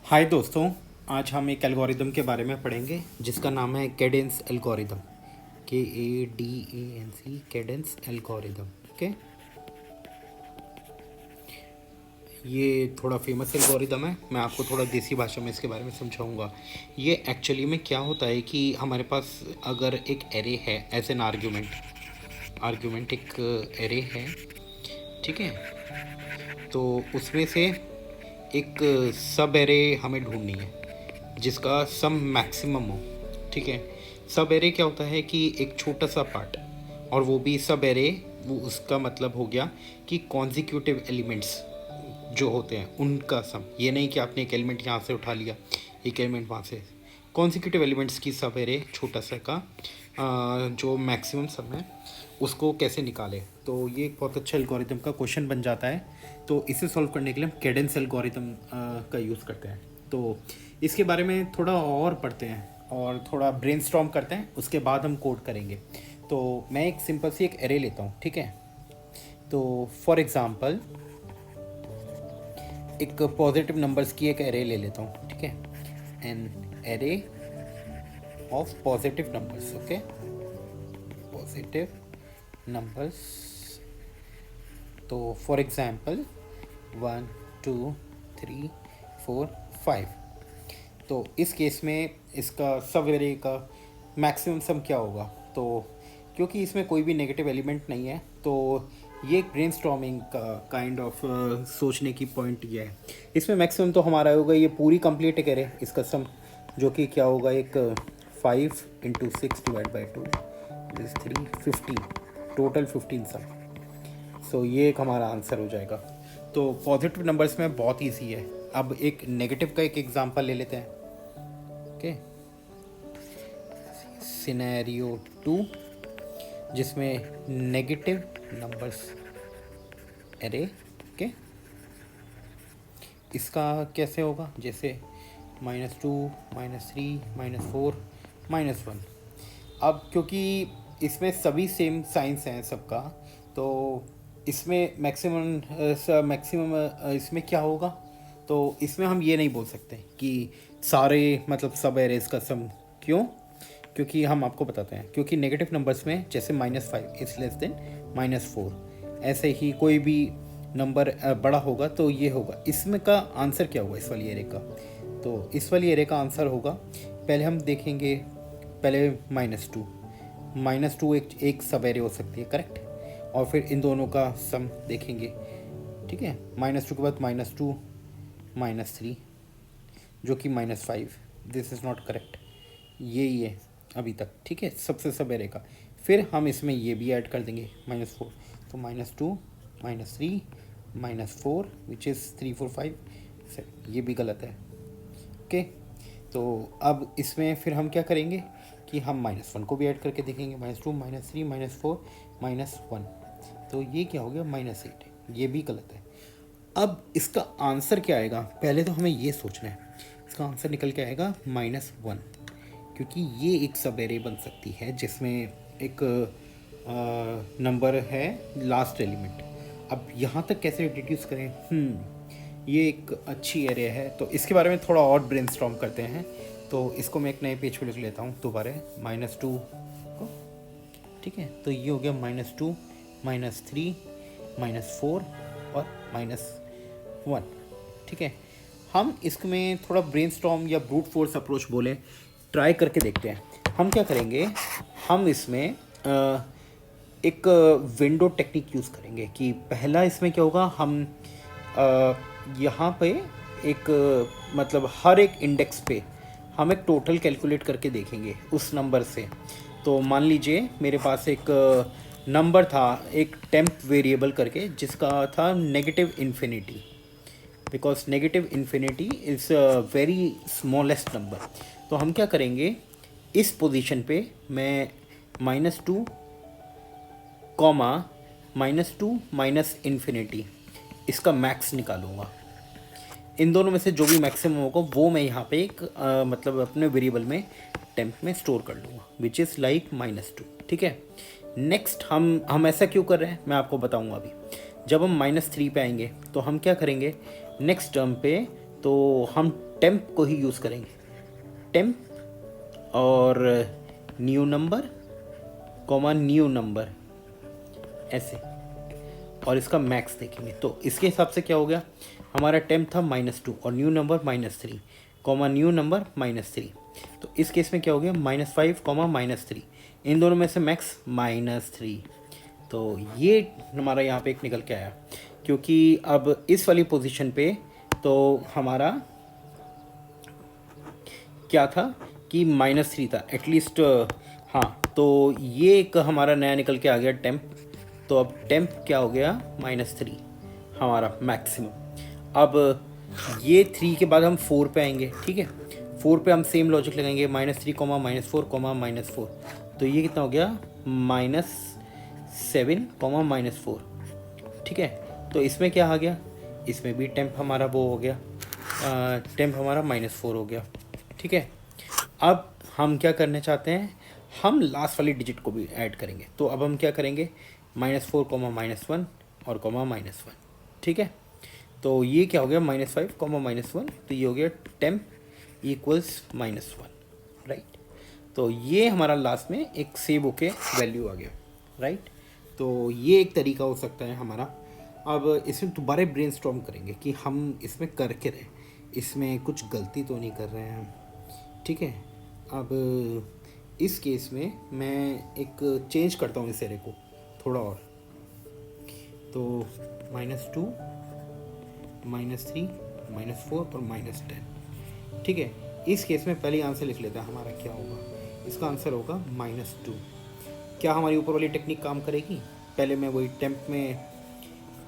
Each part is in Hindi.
हाय दोस्तों। आज हम एक एल्गोरिदम के बारे में पढ़ेंगे जिसका नाम है Cadence algorithm. KADANC Cadence algorithm. Okay, ये थोड़ा फेमस एल्गोरिदम है। मैं आपको थोड़ा देसी भाषा में इसके बारे में समझाऊंगा। ये एक्चुअली में क्या होता है कि हमारे पास अगर एक एरे है एज एन आर्ग्यूमेंट एक एरे है, ठीक है। तो उसमें से एक सब एरे हमें ढूंढनी है जिसका सम मैक्सिमम हो, ठीक है। सब एरे क्या होता है कि एक छोटा सा पार्ट, और वो भी सब एरे, वो उसका मतलब हो गया कि कॉन्जिक्यूटिव एलिमेंट्स जो होते हैं उनका सम। ये नहीं कि आपने एक एलिमेंट यहाँ से उठा लिया, एक एलिमेंट वहाँ से। कॉन्जिक्यूटिव एलिमेंट्स की सब एरे छोटा सा का जो मैक्सिमम सम है उसको कैसे निकाले। तो ये एक बहुत अच्छा एल्गोरिदम का क्वेश्चन बन जाता है। तो इसे सॉल्व करने के लिए हम कैडेंस एल्गोरिदम का यूज़ करते हैं। तो इसके बारे में थोड़ा और पढ़ते हैं और थोड़ा ब्रेनस्टॉर्म करते हैं, उसके बाद हम कोड करेंगे। तो मैं एक सिंपल सी एक एरे लेता हूँ, ठीक है। तो फॉर एग्ज़ाम्पल एक पॉजिटिव नंबर्स की एक एरे ले लेता हूँ, ठीक है। An array of positive numbers, okay, positive numbers. तो फॉर एग्ज़ाम्पल 1 2 3 4 5। तो इस केस में इसका सब एरे का मैक्सिमम सम क्या होगा। तो क्योंकि इसमें कोई भी नेगेटिव एलिमेंट नहीं है, तो ये एक ब्रेनस्टॉर्मिंग का काइंड ऑफ सोचने की पॉइंट ये है। इसमें मैक्सिमम तो हमारा होगा ये पूरी कंप्लीट एक एरे, इसका सम जो कि क्या होगा, एक 5 × 6 / 2 इज 3 15, टोटल 15 सम। सो ये एक हमारा आंसर हो जाएगा। तो पॉजिटिव नंबर्स में बहुत ईजी है। अब एक नेगेटिव का एक एग्जांपल ले लेते हैं, ओके। सिनेरियो 2 जिसमें नेगेटिव नंबर्स एरे, ओके। इसका कैसे होगा, जैसे -2 -3 -4 -1। अब क्योंकि इसमें सभी सेम साइंस हैं सबका, तो इसमें मैक्सिमम इसमें क्या होगा। तो इसमें हम ये नहीं बोल सकते कि सारे मतलब सब एरेज का सम। क्यों? क्योंकि हम आपको बताते हैं, क्योंकि नेगेटिव नंबर्स में जैसे -5 इज लेस देन -4, ऐसे ही कोई भी नंबर बड़ा होगा तो ये होगा। इसमें का आंसर क्या होगा इस वाली एरे का। तो इस वाली एरे का आंसर होगा, पहले हम देखेंगे, पहले -2 एक सब एरे हो सकती है, करेक्ट। और फिर इन दोनों का सम देखेंगे, ठीक है। -2 के बाद -2 -3 जो कि -5। दिस इज़ नॉट करेक्ट, यही है अभी तक, ठीक है, सबसे सब एरे का। फिर हम इसमें ये भी ऐड कर देंगे -4, तो -2 -3 -4 विच इज़ 3 4 5 7। ये भी गलत है, ओके। तो अब इसमें फिर हम क्या करेंगे कि हम -1 को भी ऐड करके देखेंगे, -2 -3 -4 -1। तो ये क्या हो गया, -8 है, ये भी गलत है। अब इसका आंसर क्या आएगा, पहले तो हमें ये सोचना है। इसका आंसर निकल के आएगा -1, क्योंकि ये एक सब एरे बन सकती है जिसमें एक नंबर है लास्ट एलिमेंट। अब यहाँ तक कैसे डिड्यूस करें, ये एक अच्छी एरे है। तो इसके बारे में थोड़ा और ब्रेनस्टॉर्म करते हैं। तो इसको मैं एक नए पेज पे लिख लेता हूँ दोबारा, -2 को, ठीक है। तो ये हो गया -2 -3 -4 और -1, ठीक है। हम इसमें थोड़ा ब्रेनस्टॉर्म या ब्रूट फोर्स अप्रोच बोले, ट्राई करके देखते हैं। हम क्या करेंगे, हम इसमें एक विंडो टेक्निक यूज़ करेंगे कि पहला इसमें क्या होगा, हम यहाँ पे एक मतलब हर एक इंडेक्स पे हम एक टोटल कैलकुलेट करके देखेंगे उस नंबर से। तो मान लीजिए मेरे पास एक नंबर था, एक टेम्प वेरिएबल करके, जिसका था -∞, because -∞ is very smallest number. तो हम क्या करेंगे, इस पोजीशन पे मैं -2 -2 -∞ इसका मैक्स निकालूंगा। इन दोनों में से जो भी मैक्सिमम होगा वो मैं यहाँ पे एक मतलब अपने वेरिएबल में टेम्प में स्टोर कर लूँगा, विच इज़ लाइक -2, ठीक है। नेक्स्ट हम ऐसा क्यों कर रहे हैं मैं आपको बताऊँगा अभी। जब हम -3 पे आएंगे तो हम क्या करेंगे, नेक्स्ट टर्म पे तो हम टेम्प को ही यूज़ करेंगे, टेम्प और new number comma new number ऐसे, और इसका मैक्स देखेंगे। तो इसके हिसाब से क्या हो गया, हमारा टेम्प था -2 और new number -3 comma new number -3। तो इस केस में क्या हो गया, -5 कॉमा -3, इन दोनों में से मैक्स -3। तो ये हमारा यहाँ पे एक निकल के आया, क्योंकि अब इस वाली पोजीशन पे तो हमारा क्या था कि -3 था एटलीस्ट। हाँ, तो ये एक हमारा नया निकल के आ गया टेम्प। तो अब टेम्प क्या हो गया, -3 हमारा मैक्सिमम। अब ये 3 के बाद हम 4 पे आएंगे, ठीक है। 4 पे हम सेम लॉजिक लगाएंगे, -3 कॉमा -4 कॉमा -4। तो ये कितना हो गया, -7 कॉमा -4, ठीक है। तो इसमें क्या आ गया, इसमें भी टेम्प हमारा वो हो गया, टेम्प हमारा -4 हो गया, ठीक है। अब हम क्या करने चाहते हैं, हम लास्ट वाली डिजिट को भी ऐड करेंगे। तो अब हम क्या करेंगे, -4 कॉमा -1 और कॉमा -1, ठीक है। तो ये क्या हो गया, -5 कॉमा -1, तो ये हो गया टेम्प इक्वल्स -1, राइट। तो ये हमारा लास्ट में एक सेव होके वैल्यू आ गया, राइट। तो ये एक तरीका हो सकता है हमारा। अब इसमें दोबारा ब्रेनस्टॉर्म करेंगे कि हम इसमें कर के रहे, इसमें कुछ गलती तो नहीं कर रहे हैं हम, ठीक है। अब इस केस में मैं एक चेंज करता हूँ इस एरे को थोड़ा और। तो -2 -3 -4 और -10, ठीक है। इस केस में पहले आंसर लिख लेता है, हमारा क्या होगा, इसका आंसर होगा -2। क्या हमारी ऊपर वाली टेक्निक काम करेगी, पहले मैं वही टेम्प में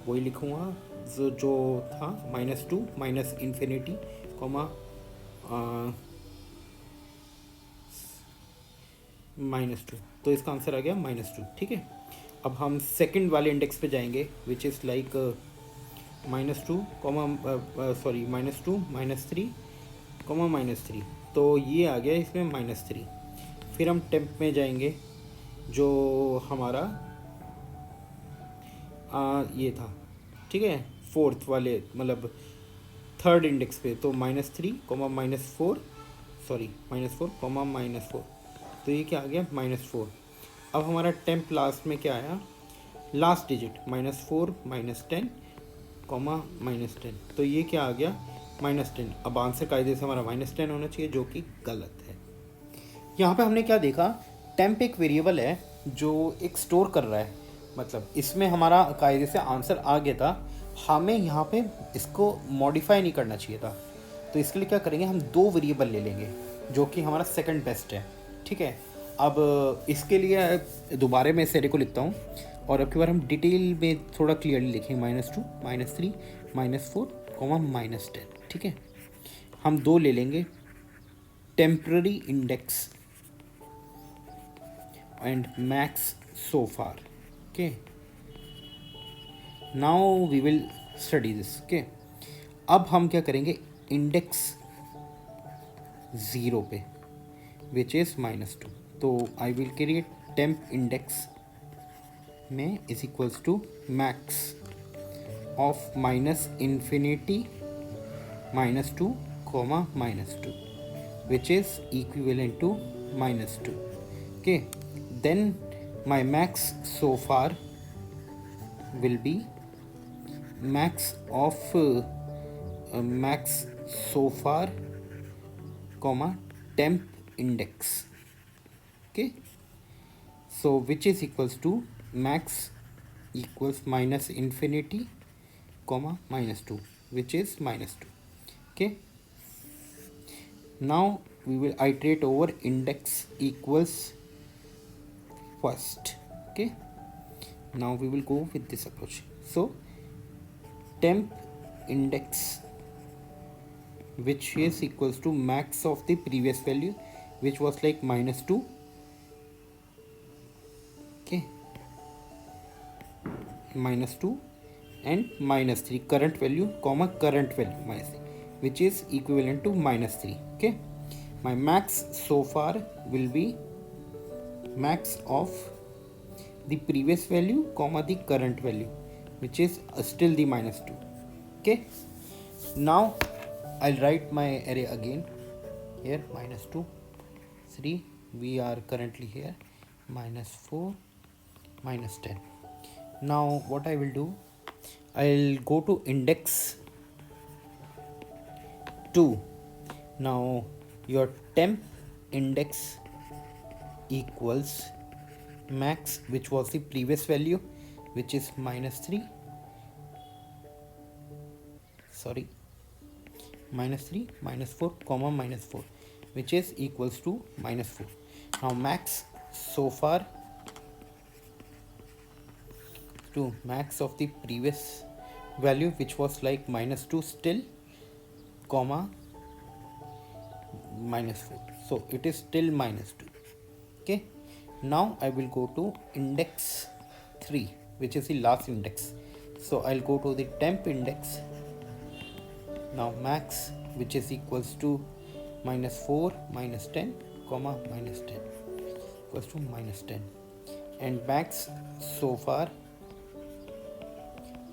वही लिखूँगा जो था, -2 माइनस इन्फिनिटी कॉमा -2। तो इसका आंसर आ गया -2, ठीक है। अब हम सेकंड वाले इंडेक्स पे जाएंगे, which is like -2 comma sorry -2 -3 comma -3। तो ये आ गया इसमें -3। फिर हम टेम्प में जाएंगे, जो हमारा ये था, ठीक है, फोर्थ वाले मतलब थर्ड इंडेक्स पे। तो -3 कॉमा -4 सॉरी -4 कॉमा -4, तो ये क्या आ गया, -4। अब हमारा टेम्प लास्ट में क्या आया, लास्ट डिजिट -4 -10 कॉमा -10, तो ये क्या आ गया, -10। अब आंसर कायदे से हमारा -10 होना चाहिए, जो कि गलत है। यहाँ पे हमने क्या देखा, टेम्प एक वेरिएबल है जो एक स्टोर कर रहा है, मतलब इसमें हमारा कायदे से आंसर आ गया था, हमें यहाँ पे इसको मॉडिफाई नहीं करना चाहिए था। तो इसके लिए क्या करेंगे, हम 2 वेरिएबल ले लेंगे, जो कि हमारा सेकंड बेस्ट है, ठीक है। अब इसके लिए दोबारा मैं इस एरे को लिखता हूँ, और अब की बार हम डिटेल में थोड़ा क्लियरली लिखेंगे, -2 -3 -4 कॉमा -10, ठीक है। हम 2 ले लेंगे, temporary index and max so far, okay. Now we will study this, okay. अब हम क्या करेंगे, इंडेक्स 0 पे, विच इज़ -2। तो I will create temp index में is equals to max of -infinity -2 comma -2, which is equivalent to -2, okay. Then my max so far will be max of max so far comma temp index, okay. So which is equals to max equals -infinity comma -2, which is -2, okay. Now we will iterate over index equals first, okay. Now we will go with this approach. So temp index, which is equals to max of the previous value, which was like -2, okay, -2 and -3 current value comma current value -3, which is equivalent to -3, okay. My max so far will be max of the previous value comma the current value, which is still the -2, okay. Now I'll write my array again here. Minus 2, 3, we are currently here, minus 4, minus 10. Now what I will do, I'll go to index 2. Now your temp index equals max, which was the previous value, which is minus 3, sorry, minus 3, minus 4, comma minus 4, which is equals to minus 4. Now max so far to max of the previous value, which was like minus 2 still, comma minus 4, so it is still minus 2. Okay, now I will go to index 3, which is the last index. So I'll go to the temp index. Now max, which is equals to minus 4, minus 10, comma minus 10, equals to minus 10, and max so far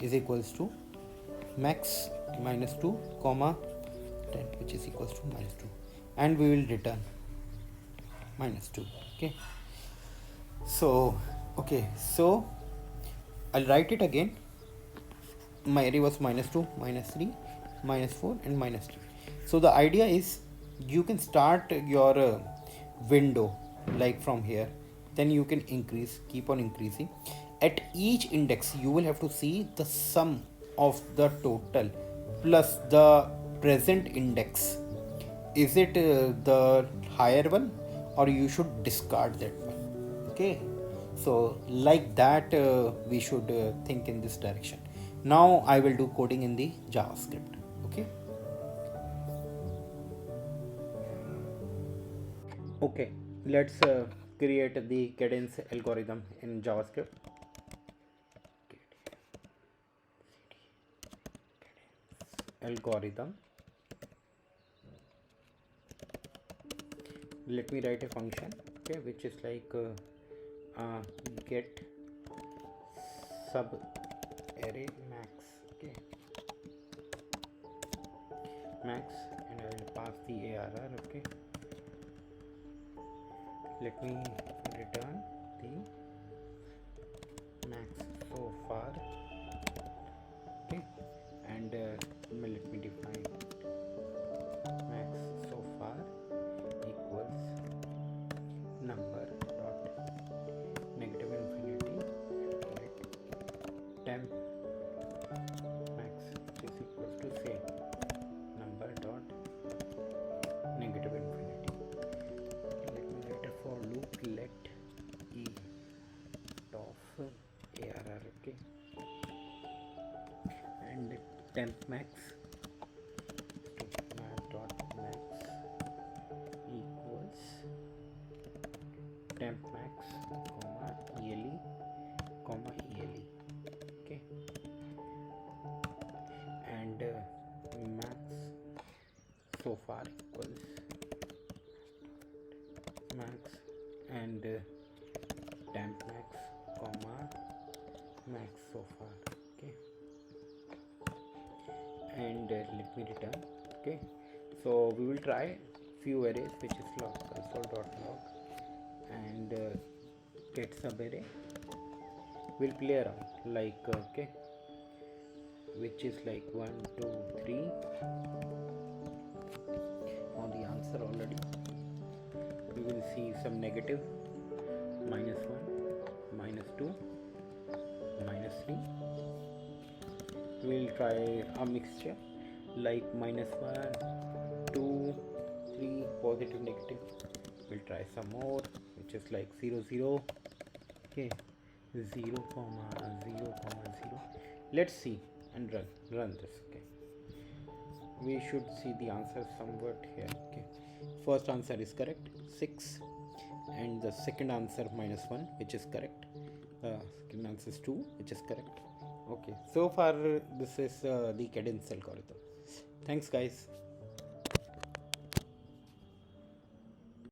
is equals to max minus 2, comma 10, which is equals to minus 2, and we will return minus 2. Okay, so I'll write it again. My array was minus 2, minus 3, minus 4, and minus 3. So the idea is you can start your window like from here, then you can increase, keep on increasing. At each index you will have to see the sum of the total plus the present index. Is it the higher one, or you should discard that one? Okay, so like that we should think in this direction. Now I will do coding in the JavaScript. Okay, let's create the cadence algorithm in JavaScript. Algorithm, let me write a function, okay, which is like get sub array max, okay, max, and I will pass the ARR. Okay, let me return the max so far. Okay, and let me define max so far equals number dot negative infinity let temp max, which is equals to say number dot negative infinity. Let me write a for loop, let e of ARR. Okay, and temp max dot max equals temp max comma ele comma ele. Okay, and max so far equals max and temp max comma max so far. Okay, and let me return. Okay, so we will try few arrays, which is log console.log and get sub array. We'll play around like okay, which is like 1 2 3. On the answer already we will see some negative, minus 1, minus 2, minus 3. We'll try a mixture like minus 1, 2, 3, positive, negative. We'll try some more, which is like 0 0. Okay, 0 comma 0 comma 0. Let's see and run this. Okay, we should see the answer somewhat here. Okay, first answer is correct, 6, and the second answer minus 1, which is correct. Second answer is 2, which is correct. Okay, so far this is the cadence algorithm. Thanks guys.